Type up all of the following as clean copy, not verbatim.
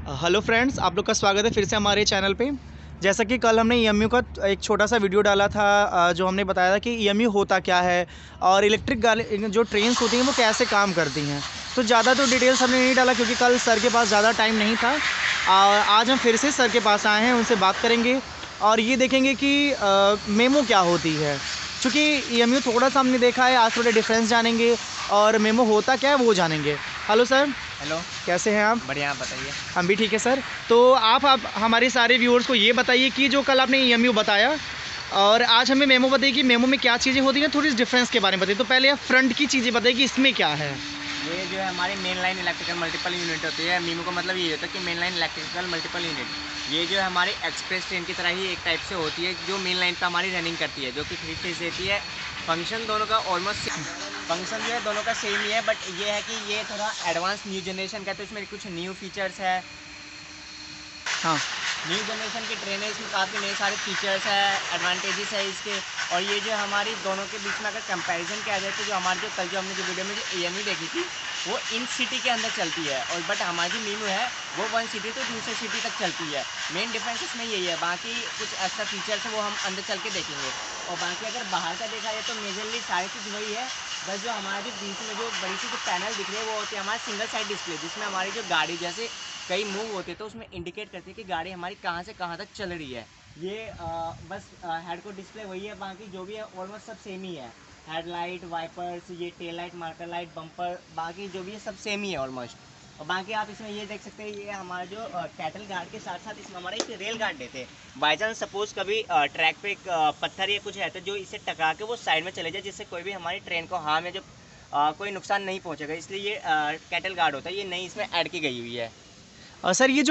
Hello friends, आप लोग का स्वागत है फिर से हमारे चैनल पे। जैसा कि कल हमने ईएमयू का एक छोटा सा वीडियो डाला था, जो हमने बताया था कि ईएमयू होता क्या है और इलेक्ट्रिक गाड़ी जो ट्रेन्स होती हैं वो कैसे काम करती हैं। तो ज़्यादा तो डिटेल्स हमने नहीं डाला क्योंकि कल सर के पास ज़्यादा टाइम नहीं था। आज हम फिर से सर के पास आए हैं, उनसे बात करेंगे और ये देखेंगे कि मेमो क्या होती है। चूँकि ईएमयू थोड़ा सा हमने देखा है, आज थोड़े डिफरेंस जानेंगे और मेमो होता क्या है वो जानेंगे। Hello sir. हेलो, कैसे हैं आप? बढ़िया, आप बताइए। हम भी ठीक है सर। तो आप हमारे सारे व्यूअर्स को ये बताइए कि जो कल आपने ईएमयू बताया और आज हमें मेमो बताइए कि मेमो में क्या चीज़ें होती हैं, थोड़ी डिफरेंस के बारे में बताइए। तो पहले आप फ्रंट की चीज़ें बताइए कि इसमें क्या है। ये जो है हमारी main line electrical multiple unit होती है। मीमो का मतलब ये होता है कि main line electrical multiple unit. ये जो है हमारी एक्सप्रेस ट्रेन की तरह ही एक टाइप से होती है जो मेन लाइन पर हमारी रनिंग करती है, जो कि 3 फेज देती है। फंक्शन दोनों का ऑलमोस्ट फंक्शन जो है दोनों का सेम ही है, बट ये है कि ये थोड़ा एडवांस न्यू जनरेशन का है, तो इसमें कुछ न्यू फीचर्स है। हाँ, न्यू जनरेशन की ट्रेन है, इसमें काफ़ी नए सारे फीचर्स है, एडवांटेजेस है इसके। और ये जो हमारी दोनों के बीच में अगर कंपैरिजन किया जाए तो जो हमारी जो कल जो हमने जो वीडियो में जो ईएमयू देखी थी वो इन सिटी के अंदर चलती है, और बट हमारी जो मीमू है वो वन सिटी तो दूसरे सिटी तक चलती है। मेन डिफरेंस इसमें यही है, बाकी कुछ एक्स्ट्रा फीचर्स है वो हम अंदर चल के देखेंगे। और बाकी अगर बाहर का देखा जाए तो मेजरली सारी चीज़ वही है, बस जो हमारे बीच में जो बड़ी सी जो पैनल दिख रही है वो होती है हमारी सिंगल साइड डिस्प्ले, जिसमें हमारी जो गाड़ी जैसे कई मूव होते हैं तो उसमें इंडिकेट करती है कि गाड़ी हमारी कहाँ से कहाँ तक चल रही है। ये बस हेड को डिस्प्ले वही है, बाकी जो भी है ऑलमोस्ट सब सेम ही है। हेडलाइट, वाइपर्स, ये tail light, marker light, bumper, बाकी जो भी है सब सेम ही है ऑलमोस्ट। और बाकी आप इसमें ये देख सकते हैं, ये हमारा जो कैटल गार्ड के साथ साथ इसमें हमारे एक रेल गार्ड देते हैं। बाई चांस सपोज कभी ट्रैक पे एक पत्थर या कुछ है तो जो इसे टकरा के वो साइड में चले जाए, जिससे कोई भी हमारी ट्रेन को हार्म या जो कोई नुकसान नहीं पहुंचेगा, इसलिए ये कैटल गार्ड होता है। ये नई इसमें ऐड की गई हुई है। सर ये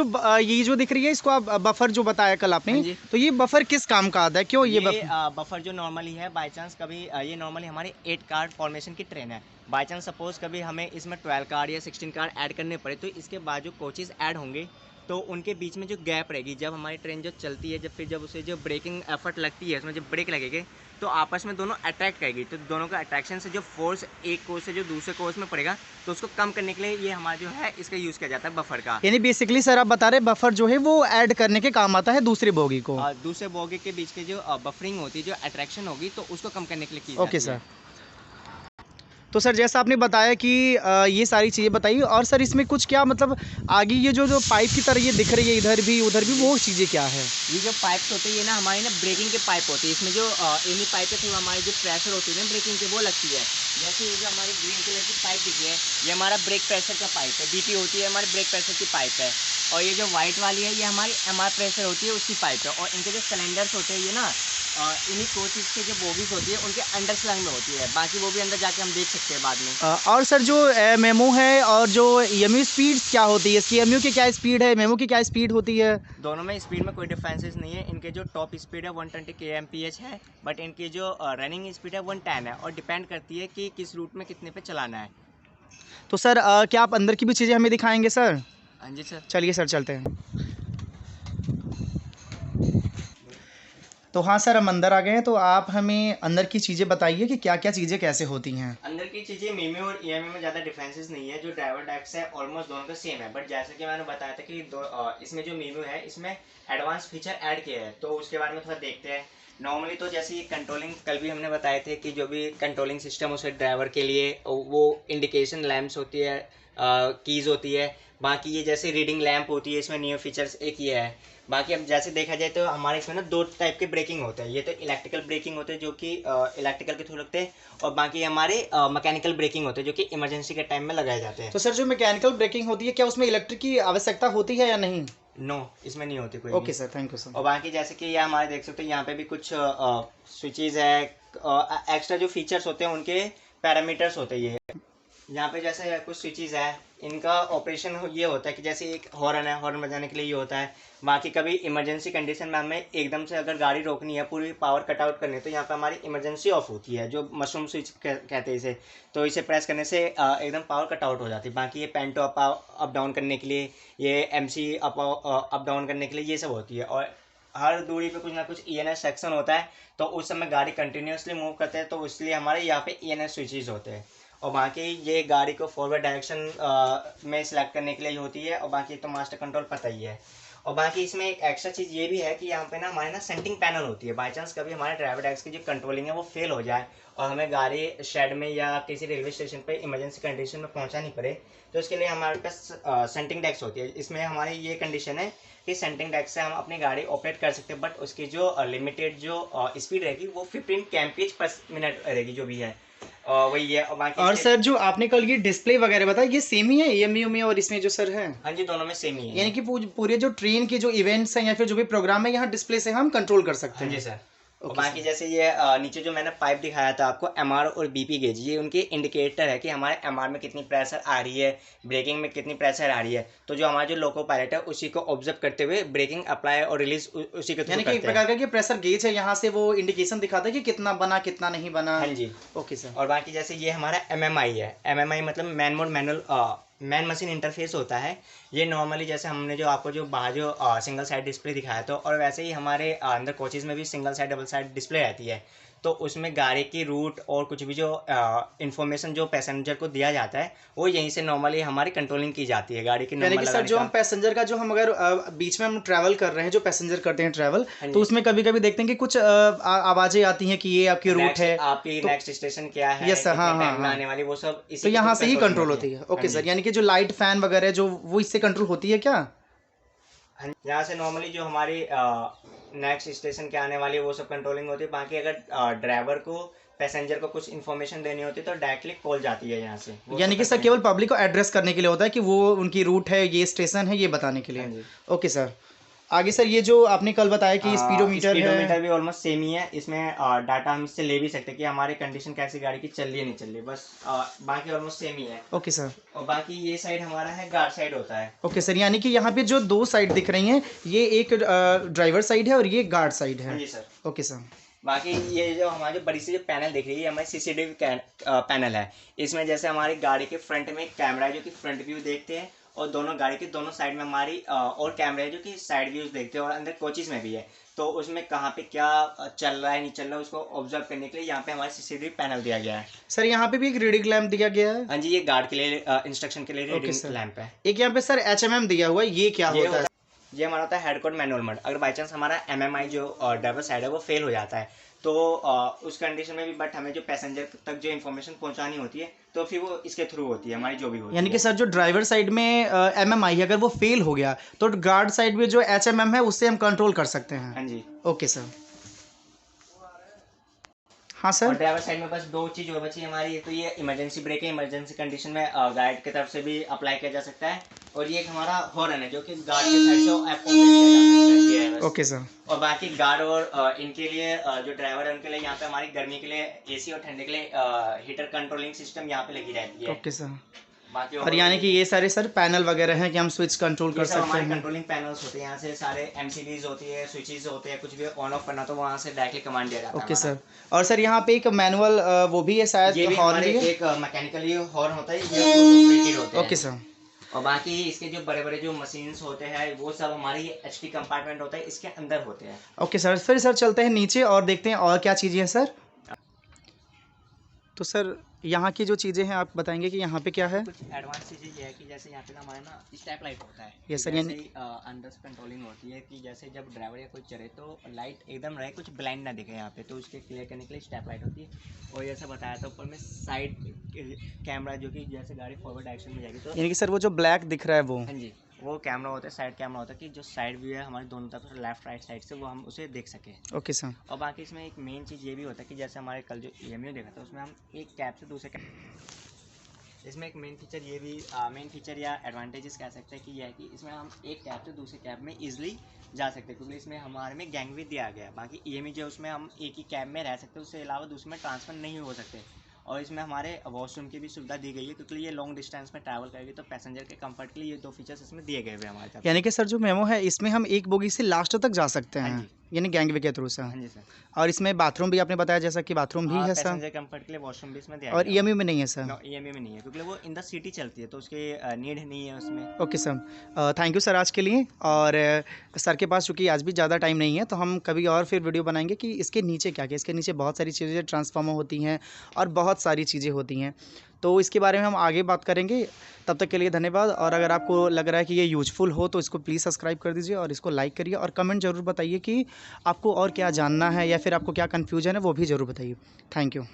जो दिख रही है इसको आप बफर जो बताया कल हाँ आपने, जी। तो ये बफर किस काम का आता है, क्यों ये बफर? बफर जो नॉर्मली है, बाई चांस कभी ये नॉर्मली हमारी 8 कार फॉर्मेशन की ट्रेन है। बाई चांस सपोज कभी हमें इसमें 12 कार या 16 कार ऐड करने पड़े, तो इसके बाद जो कोचेज़ ऐड होंगे तो उनके बीच में जो गैप रहेगी, जब हमारी ट्रेन जो चलती है, जब उसे जो ब्रेकिंग एफर्ट लगती है, उसमें जब ब्रेक लगेगी तो आपस में दोनों अट्रैक्ट करेगी, तो दोनों का अट्रैक्शन से जो फोर्स एक कोच से जो दूसरे कोच में पड़ेगा तो उसको कम करने के लिए ये हमारा जो है इसका यूज़ किया जाता है बफर का। यानी बेसिकली सर आप बता रहे हैं बफर जो है वो ऐड करने के काम आता है दूसरी बोगी को। दूसरे बोगी के बीच के जो बफरिंग होती है, जो अट्रैक्शन होगी, तो उसको कम करने के लिए की ओके जाती है। सर। तो सर जैसा आपने बताया कि ये सारी चीज़ें बताइए, और सर इसमें कुछ क्या मतलब आगे ये जो पाइप की तरह ये दिख रही है इधर भी उधर भी, वो चीज़ें क्या है? ये जो पाइप्स होते हैं ये ना हमारी ना ब्रेकिंग के पाइप होती है। इसमें जो इन्हीं पाइप के थ्रू हमारी जो प्रेशर होती है ना ब्रेकिंग के, वो लगती है। जैसे ये जो हमारी ग्रीन कलर की पाइप दिख रही है, ये हमारा ब्रेक प्रेशर का पाइप है। बीटी होती है हमारी ब्रेक प्रेशर की पाइप है। और ये जो वाइट वाली है ये हमारी एमआर प्रेशर होती है, उसकी पाइप है। और इनके जो सिलेंडर्स होते हैं ये ना इन्हीं कोचेज़ के जो बोगीज होती है उनके अंडर स्लैंग में होती है। बाकी वो भी अंदर जाके हम देख सकते हैं बाद में। और सर जो मेमो है और जो ईएमयू स्पीड क्या होती है, इसकी ईएमयू की क्या स्पीड है, मेमो की क्या स्पीड होती है? दोनों में स्पीड में कोई डिफरेंसेस नहीं है। इनके जो टॉप स्पीड है 120 kmph है, बट इनकी जो रनिंग स्पीड है 110 है, और डिपेंड करती है कि किस रूट में कितने पे चलाना है। तो सर क्या आप अंदर की भी चीज़ें हमें दिखाएंगे सर? हाँ जी सर। चलिए सर चलते हैं। तो हाँ सर, हम अंदर आ गए हैं, तो आप हमें अंदर की चीज़ें बताइए कि क्या क्या चीज़ें कैसे होती हैं। अंदर की चीज़ें मीमो और ईएमयू में ज़्यादा डिफरेंसेस नहीं है। जो ड्राइवर डेस्क है ऑलमोस्ट दोनों का सेम है, बट जैसे कि मैंने बताया था कि इसमें जो मीमो है इसमें एडवांस फीचर ऐड किया है, तो उसके बारे में थोड़ा देखते हैं। नॉर्मली तो जैसे ये कंट्रोलिंग कल भी हमने बताए थे कि जो भी कंट्रोलिंग सिस्टम उसे ड्राइवर के लिए वो इंडिकेशन लैम्प्स होती है, कीज़ होती है। बाकी ये जैसे रीडिंग लैंप होती है, इसमें न्यू फीचर्स एक ये है। बाकी अब जैसे देखा जाए तो हमारे इसमें ना 2 टाइप के ब्रेकिंग होते हैं। ये तो इलेक्ट्रिकल ब्रेकिंग होते हैं जो कि इलेक्ट्रिकल के थ्रू लगते हैं, और बाकी हमारे मैकेनिकल ब्रेकिंग होते हैं जो कि इमरजेंसी के टाइम में लगाए जाते हैं। तो सर जो मैकेनिकल ब्रेकिंग होती है, क्या उसमें इलेक्ट्रिक की आवश्यकता होती है या नहीं? नो, इसमें नहीं होती कोई ओके भी। Sir, thank you sir. और बाकी जैसे कि ये हमारे देख सकते हैं यहाँ पे भी कुछ स्विचेज है, एक्स्ट्रा जो फीचर्स होते हैं उनके पैरामीटर्स होते हैं। ये यहाँ पे जैसे कुछ स्विचेस है, इनका ऑपरेशन ये होता है कि जैसे एक हॉर्न है, हॉर्न बजाने के लिए ये होता है। बाकी कभी इमरजेंसी कंडीशन में हमें एकदम से अगर गाड़ी रोकनी है, पूरी पावर कट आउट करनी है, तो यहाँ पे हमारी इमरजेंसी ऑफ होती है, जो मशरूम स्विच कहते हैं इसे। तो इसे प्रेस करने से एकदम पावर कट आउट हो जाती है। बाकी ये पेन टू अप डाउन करने के लिए, ये एमसी अप डाउन करने के लिए ये सब होती है। और हर दूरी पे कुछ ना कुछ ईएनएस सेक्शन होता है, तो उस समय गाड़ी कंटिन्यूसली मूव करते हैं, तो इसलिए हमारे यहाँ पे ईएनएस स्विचेस होते हैं। और बाकी ये गाड़ी को फॉरवर्ड डायरेक्शन में सिलेक्ट करने के लिए होती है, और बाकी तो मास्टर कंट्रोल पता ही है। और बाकी इसमें एक एक्स्ट्रा चीज़ ये भी है कि यहाँ पे ना हमारे ना सेंटिंग पैनल होती है। बाई चांस कभी हमारे ड्राइवर डेस्क की जो कंट्रोलिंग है वो फेल हो जाए और हमें गाड़ी शेड में या किसी रेलवे स्टेशन पे इमरजेंसी कंडीशन में पहुँचानी पड़े, तो इसके लिए हमारे पास सेंटिंग डेस्क होती है। इसमें हमारी ये कंडीशन है कि सेंटिंग डेस्क से हम अपनी गाड़ी ऑपरेट कर सकते हैं, बट उसकी जो लिमिटेड जो स्पीड रहेगी वो 15 kmph रहेगी, जो भी है वही है। और बाकी और सर जो आपने कल ये डिस्प्ले वगैरह बताया, ये सेम ही है EMU में और इसमें जो सर है? हाँ जी, दोनों में सेम ही है। यानी कि पूरे जो ट्रेन के जो इवेंट्स हैं या फिर जो भी प्रोग्राम है यहाँ डिस्प्ले से हम कंट्रोल कर सकते हैं? हाँ जी सर। और बाकी जैसे ये नीचे जो मैंने पाइप दिखाया था आपको, MR और BP गेज, ये उनके इंडिकेटर है कि हमारे MR में कितनी प्रेशर आ रही है, ब्रेकिंग में कितनी प्रेशर आ रही है। तो जो हमारा जो लोको पायलट है उसी को ऑब्जर्व करते हुए ब्रेकिंग अप्लाई और रिलीज उसी के थ्रू यानी कि करते एक प्रकार का कि प्रेशर गेज है, यहाँ से वो इंडिकेशन दिखाता है कि कितना बना कितना नहीं बना। हाँ जी। Okay sir. और बाकी जैसे ये हमारा MMI है, MMI मतलब man mode manual man machine interface होता है। ये नॉर्मली जैसे हमने जो आपको जो बाहर जो सिंगल साइड डिस्प्ले दिखाया था, और वैसे ही हमारे अंदर कोचेज़ में भी single side double side display रहती है। तो उसमें गाड़ी की रूट और कुछ भी जो इन्फॉर्मेशन जो पैसेंजर को दिया जाता है वो यहीं से नॉर्मली हमारी कंट्रोलिंग की जाती है गाड़ी की। यानी कि सर जो हम पैसेंजर का जो हम अगर बीच में हम ट्रैवल कर रहे हैं, जो पैसेंजर करते हैं ट्रैवल, तो उसमें कभी कभी देखते हैं कि कुछ आवाजें आती हैं कि ये आपकी रूट है, आपकी नेक्स्ट स्टेशन क्या है, यस सर, हाँ हाँ आने वाली, वो सब तो यहाँ से ही कंट्रोल होती है। ओके सर, यानी कि जो लाइट फैन वगैरह जो वो इससे कंट्रोल होती है क्या? यहाँ से नॉर्मली जो हमारी नेक्स्ट स्टेशन के आने वाली है वो सब कंट्रोलिंग होती है। बाकी अगर ड्राइवर को पैसेंजर को कुछ इन्फॉर्मेशन देनी होती है तो डायरेक्टली कॉल जाती है यहाँ से। यानी कि सर केवल पब्लिक को एड्रेस करने के लिए होता है कि वो उनकी रूट है, ये स्टेशन है, ये बताने के लिए। ओके सर, आगे सर ये जो आपने कल बताया कि स्पीडोमीटर भी ऑलमोस्ट सेम ही है। इसमें डाटा हम इससे ले भी सकते हैं कि हमारी कंडीशन कैसी गाड़ी की चल रही है नहीं चल रही, बस बाकी ऑलमोस्ट सेम ही है। Okay sir. और बाकी ये साइड हमारा है गार्ड साइड होता है। ओके सर, यानी कि यहाँ पे जो दो साइड दिख रही हैं, ये एक ड्राइवर साइड है और ये गार्ड साइड है। जी सर। Okay sir. बाकी ये जो हमारी बड़ी सी जो पैनल दिख रही है हमारी CCTV पैनल है। इसमें जैसे हमारी गाड़ी के फ्रंट में कैमरा है जो कि फ्रंट व्यू देखते हैं, और दोनों गाड़ी के दोनों साइड में हमारी और कैमरे है जो कि साइड व्यूज देखते हैं, और अंदर कोचेस में भी है। तो उसमें कहाँ पे क्या चल रहा है नहीं चल रहा है उसको ऑब्जर्व करने के लिए यहाँ पे हमारे CCTV पैनल दिया गया है। सर यहाँ पे भी एक रीडिंग लैंप दिया गया है? हाँ जी, ये गार्ड के लिए इंस्ट्रक्शन के लिए रीडिंग लैंप है। एक यहाँ पे सर HMM दिया हुआ है, ये क्या होता है? ये हमारा होता है हेड कोड मैनुअल मोड। अगर बाई चांस हमारा MMI जो ड्राइवर साइड है वो फेल हो जाता है तो उस कंडीशन में भी बट हमें जो पैसेंजर तक जो इन्फॉर्मेशन पहुंचानी होती है तो फिर वो इसके थ्रू होती है हमारी जो भी होती है। यानी कि सर जो ड्राइवर साइड में MMI है अगर वो फेल हो गया तो गार्ड साइड में जो HMM है उससे हम कंट्रोल कर सकते हैं? हाँ जी। Okay sir. हाँ सर। और ड्राइवर साइड में बस दो चीज़ और बची हमारी, एक तो ये इमरजेंसी ब्रेक है, इमरजेंसी कंडीशन में गाइड की तरफ से भी अप्लाई किया जा सकता है, और ये एक हमारा हॉर्न है जो कि गार्ड के साइड से ऑपरेट किया जा सकता है। Okay sir. और बाकी गार्ड और इनके लिए जो ड्राइवर है उनके लिए यहाँ पे हमारी गर्मी के लिए AC और ठंडे के लिए हीटर कंट्रोलिंग सिस्टम यहाँ पे लगी रहती है। Okay sir. बाकी और यानी कि ये सारे सर पैनल वगैरह हैं कि हम स्विच कंट्रोल कर सकते हैं? हमारे कंट्रोलिंग पैनल्स होते हैं, यहाँ से सारे MCBs होती है, स्विचेस होते हैं, कुछ भी ऑन ऑफ करना तो वहाँ से डायरेक्टली कमांड दिया जाता है। Okay sir. और सर यहाँ पे एक मैनुअल वो भी है शायद, ये भी हॉर्न हमारे भी है? एक मैकेनिकली हॉर्न होता है, ये ऑपरेटेड होते हैं। Okay sir. और बाकी इसके जो बड़े बड़े जो मशीन्स होते हैं वो सब हमारी HP कंपार्टमेंट होता है इसके अंदर होते हैं। Okay sir. फिर सर चलते हैं नीचे और देखते हैं और क्या चीज़ें हैं सर। तो सर यहाँ की जो चीज़ें हैं आप बताएंगे कि यहाँ पे क्या है? कुछ एडवांस चीज़ें ये है कि जैसे यहाँ पे ना हमारा ना स्टेप लाइट होता है। Yes sir. यानी अंदर से कंट्रोलिंग होती है कि जैसे जब ड्राइवर या कोई चले तो लाइट एकदम रहे, कुछ ब्लाइंड ना दिखे यहाँ पे, तो उसके क्लियर करने के लिए स्टेप लाइट होती है। और जैसा बताया था ऊपर में साइड कैमरा जो कि जैसे गाड़ी फॉरवर्ड डायरेक्शन में जाएगी तो यानी कि सर वो जो ब्लैक दिख रहा है वो? हाँ जी, वो कैमरा होता है, साइड कैमरा होता है कि जो साइड व्यू है हमारे दोनों तरफ लेफ्ट राइट साइड से वो हम उसे देख सकें। Okay sir. और बाकी इसमें एक मेन चीज़ ये भी होता है कि जैसे हमारे कल जो EMU देखा था उसमें हम एक कैब से दूसरे कैब, इसमें एक मेन फीचर ये भी मेन फीचर या एडवांटेजेस कह सकते हैं कि यह है कि इसमें हम एक कैब से दूसरे कैब में ईजिली जा सकते हैं, क्योंकि इसमें हमारे में गैंगवे दिया गया है। बाकी EMU जो उसमें हम एक ही कैब में रह सकते हैं, उससे अलावा दूसरे में ट्रांसफ़र नहीं हो सकते। और इसमें हमारे वॉशरूम की भी सुविधा दी गई है, क्योंकि ये लॉन्ग डिस्टेंस में ट्रैवल करेगी तो पैसेंजर के कंफर्ट के लिए ये दो फीचर्स इसमें दिए गए हुए हमारे तरफ। यानी कि सर जो मेमो है इसमें हम एक बोगी से लास्ट तक जा सकते हैं? हाँ जी। यानी गैंगवे के थ्रू से? हाँ जी सर। और इसमें बाथरूम भी आपने बताया जैसा कि बाथरूम भी है सर? पैसेंजर कंफर्ट के लिए वॉशरूम भी इसमें दिया और गया है। EMU में नहीं है सर? नो, EMU में नहीं है क्योंकि वो इन द सिटी चलती है तो उसके नीड नहीं है उसमें। Okay sir, thank you sir आज के लिए। और सर के पास चूँकि आज भी ज़्यादा टाइम नहीं है तो हम कभी और फिर वीडियो बनाएंगे कि इसके नीचे क्या क्या, इसके नीचे बहुत सारी चीज़ें ट्रांसफार्मर होती हैं और बहुत सारी चीज़ें होती हैं। तो इसके बारे में हम आगे बात करेंगे। तब तक के लिए धन्यवाद। और अगर आपको लग रहा है कि ये यूजफुल हो तो इसको प्लीज़ सब्सक्राइब कर दीजिए और इसको लाइक करिए और कमेंट ज़रूर बताइए कि आपको और क्या जानना है या फिर आपको क्या कन्फ्यूजन है, वो भी ज़रूर बताइए। Thank you.